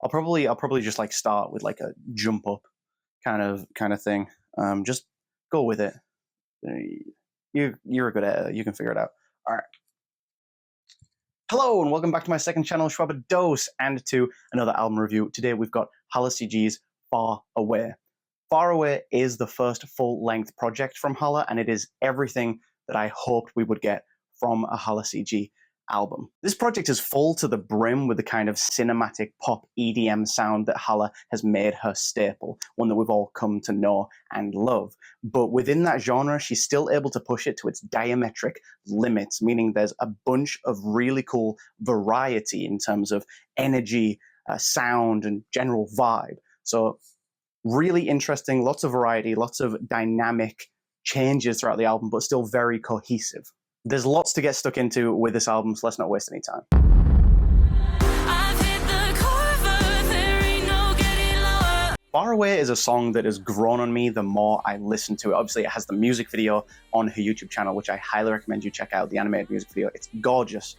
I'll probably just like start with like a jump up kind of thing. Just go with it. You're a good editor. You can figure it out. All right. Hello and welcome back to my second channel, Shwabados, and to another album review. Today we've got HalaCG's Far Away. Far Away is the first full-length project from Hala, and it is everything that I hoped we would get from a HalaCG album. This project is full to the brim with the kind of cinematic pop EDM sound that Hala has made her staple, one that we've all come to know and love. But within that genre, she's still able to push it to its diametric limits, meaning there's a bunch of really cool variety in terms of energy, sound, and general vibe. So really interesting, lots of variety, lots of dynamic changes throughout the album, but still very cohesive. There's lots to get stuck into with this album, so let's not waste any time. Far Away is a song that has grown on me the more I listen to it. Obviously, it has the music video on her YouTube channel, which I highly recommend you check out, the animated music video. It's gorgeous.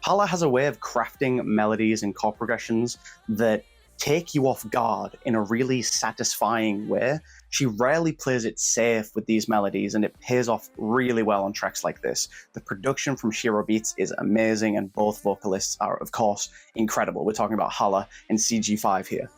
Hala has a way of crafting melodies and chord progressions that take you off guard in a really satisfying way. She rarely plays it safe with these melodies, and it pays off really well on tracks like this. The production from Shwabados is amazing, and both vocalists are, of course, incredible. We're talking about Hala and CG5 here.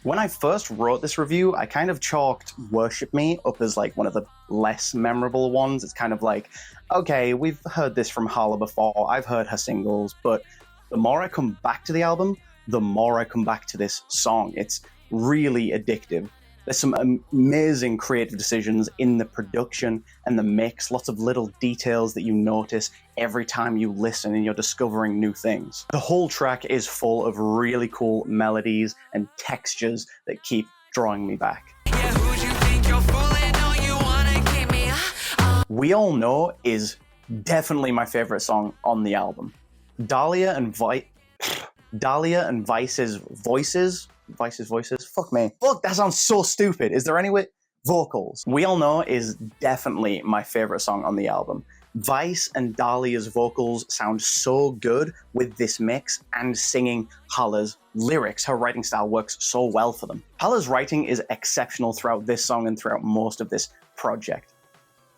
When I first wrote this review, I kind of chalked Worship Me up as like one of the less memorable ones. It's kind of like, okay, we've heard this from Hala before, I've heard her singles, but the more I come back to the album, the more I come back to this song. It's really addictive. There's some amazing creative decisions in the production and the mix, lots of little details that you notice every time you listen and you're discovering new things. The whole track is full of really cool melodies and textures that keep drawing me back. We All Know is definitely my favorite song on the album. Dahlia and Vice's voices, fuck me. Fuck, that sounds so stupid. Is there any way? Vocals. We All Know is definitely my favorite song on the album. Vice and Dahlia's vocals sound so good with this mix and singing Hala's lyrics. Her writing style works so well for them. Hala's writing is exceptional throughout this song and throughout most of this project.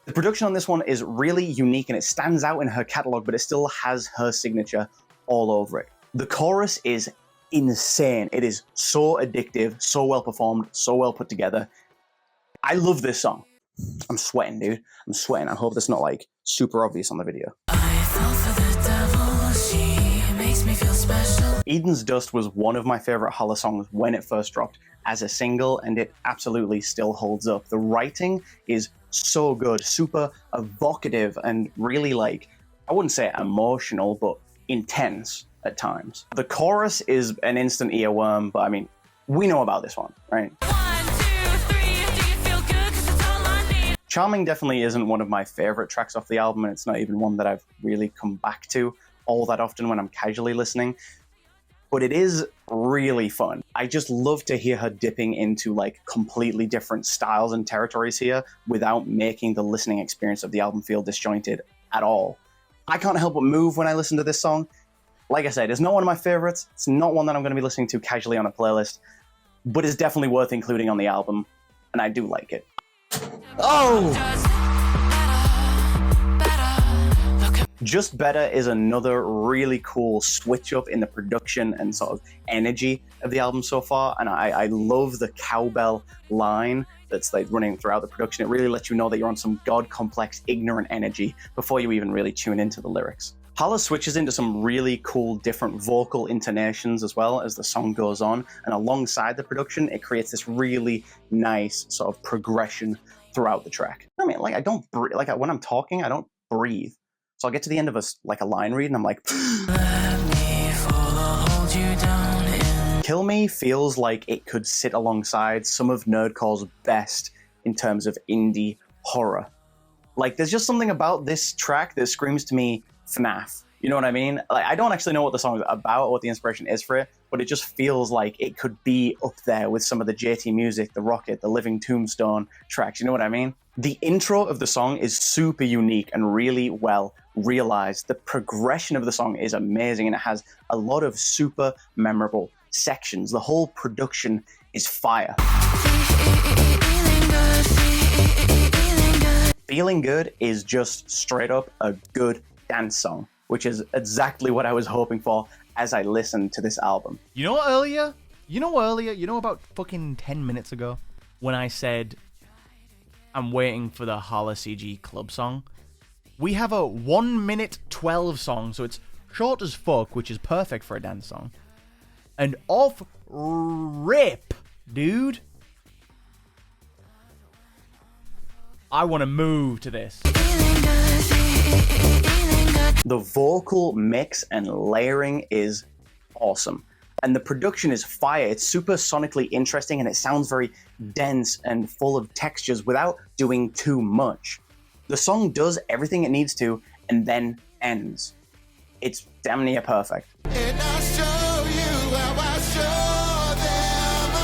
The production on this one is really unique and it stands out in her catalog, but it still has her signature all over it. The chorus is insane. It is so addictive, so well performed, so well put together. I love this song. I'm sweating, dude. I'm sweating. I hope that's not like super obvious on the video. I fell for the devil. She makes me feel special. Eden's Dust was one of my favorite Hala songs when it first dropped as a single, and it absolutely still holds up. The writing is so good, super evocative, and really like, I wouldn't say emotional, but intense at times. The chorus is an instant earworm, but I mean, we know about this one, right? 1, 2, 3, do you feel good? 'Cause it's all I need. Charming definitely isn't one of my favorite tracks off the album, and it's not even one that I've really come back to all that often when I'm casually listening. But it is really fun. I just love to hear her dipping into like completely different styles and territories here without making the listening experience of the album feel disjointed at all. I can't help but move when I listen to this song. Like I said, it's not one of my favorites. It's not one that I'm going to be listening to casually on a playlist, but it's definitely worth including on the album, and I do like it. Oh! Just Better is another really cool switch up in the production and sort of energy of the album so far, and I love the cowbell line that's like running throughout the production. It really lets you know that you're on some god-complex, ignorant energy before you even really tune into the lyrics. Hala switches into some really cool different vocal intonations as well as the song goes on, and alongside the production, it creates this really nice sort of progression throughout the track. I mean, like I don't like when I'm talking, I don't breathe. So I'll get to the end of a line read and I'm like, let me follow, hold you down. Kill Me feels like it could sit alongside some of nerdcore's best in terms of indie horror. Like there's just something about this track that screams to me FNAF. You know what I mean? Like, I don't actually know what the song is about or what the inspiration is for it, but it just feels like it could be up there with some of the JT Music, The Rocket, The Living Tombstone tracks. You know what I mean? The intro of the song is super unique and really well realized. The progression of the song is amazing, and it has a lot of super memorable sections. The whole production is fire. Feeling Good is just straight up a good dance song, which is exactly what I was hoping for as I listened to this album. You know about fucking 10 minutes ago, when I said I'm waiting for the HalaCG club song? We have a 1 minute 12 song, so it's short as fuck, which is perfect for a dance song. And off rip, dude. I want to move to this. The vocal mix and layering is awesome. And the production is fire. It's super sonically interesting, and it sounds very dense and full of textures without doing too much. The song does everything it needs to and then ends. It's damn near perfect. And I'll show you how I show them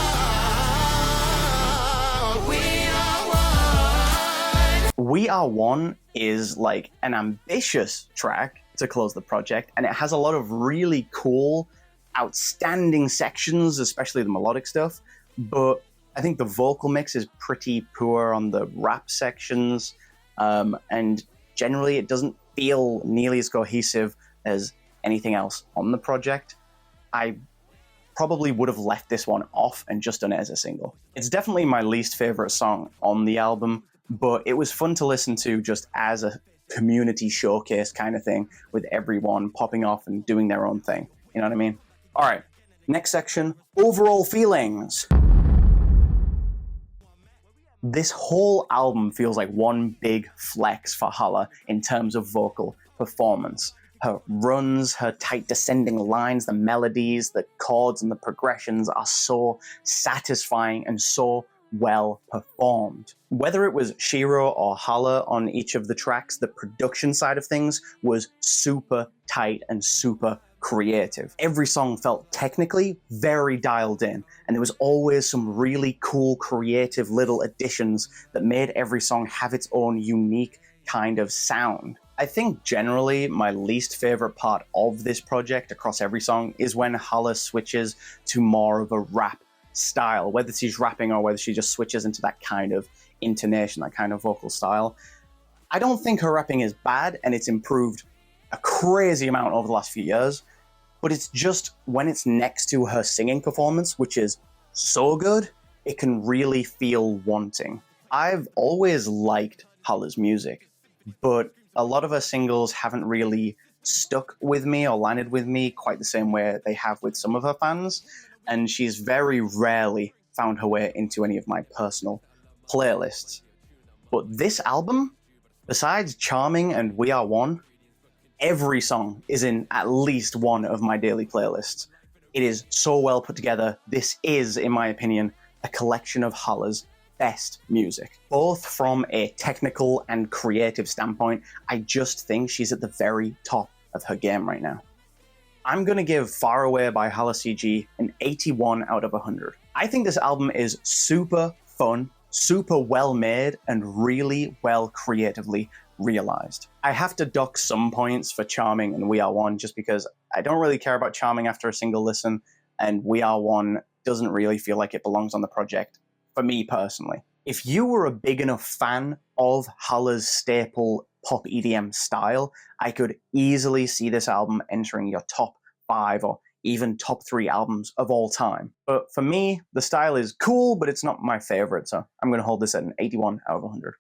all. We Are One is like an ambitious track to close the project, and it has a lot of really cool, outstanding sections, especially the melodic stuff, but I think the vocal mix is pretty poor on the rap sections, and generally it doesn't feel nearly as cohesive as anything else on the project. I probably would have left this one off and just done it as a single. It's definitely my least favorite song on the album, but it was fun to listen to just as a community showcase kind of thing, with everyone popping off and doing their own thing. You know what I mean? All right, next section, overall feelings. This whole album feels like one big flex for Hala in terms of vocal performance. Her runs, her tight descending lines, the melodies, the chords, and the progressions are so satisfying and so well performed. Whether it was Shiro or Hala on each of the tracks, the production side of things was super tight and super creative. Every song felt technically very dialed in, and there was always some really cool, creative little additions that made every song have its own unique kind of sound. I think generally my least favorite part of this project across every song is when Hala switches to more of a rap style, whether she's rapping or whether she just switches into that kind of intonation, that kind of vocal style. I don't think her rapping is bad, and it's improved a crazy amount over the last few years, but it's just when it's next to her singing performance, which is so good, it can really feel wanting. I've always liked Hala's music, but a lot of her singles haven't really stuck with me or landed with me quite the same way they have with some of her fans, and she's very rarely found her way into any of my personal playlists. But this album, besides Charming and We Are One, every song is in at least one of my daily playlists. It is so well put together. This is, in my opinion, a collection of Hala's best music. Both from a technical and creative standpoint, I just think she's at the very top of her game right now. I'm going to give Far Away by HalaCG an 81 out of 100. I think this album is super fun, super well made, and really well creatively realized. I have to dock some points for Charming and We Are One just because I don't really care about Charming after a single listen, and We Are One doesn't really feel like it belongs on the project, for me personally. If you were a big enough fan of Hala's staple pop EDM style, I could easily see this album entering your top 5 or even top 3 albums of all time. But for me, the style is cool, but it's not my favorite, so I'm going to hold this at an 81 out of 100.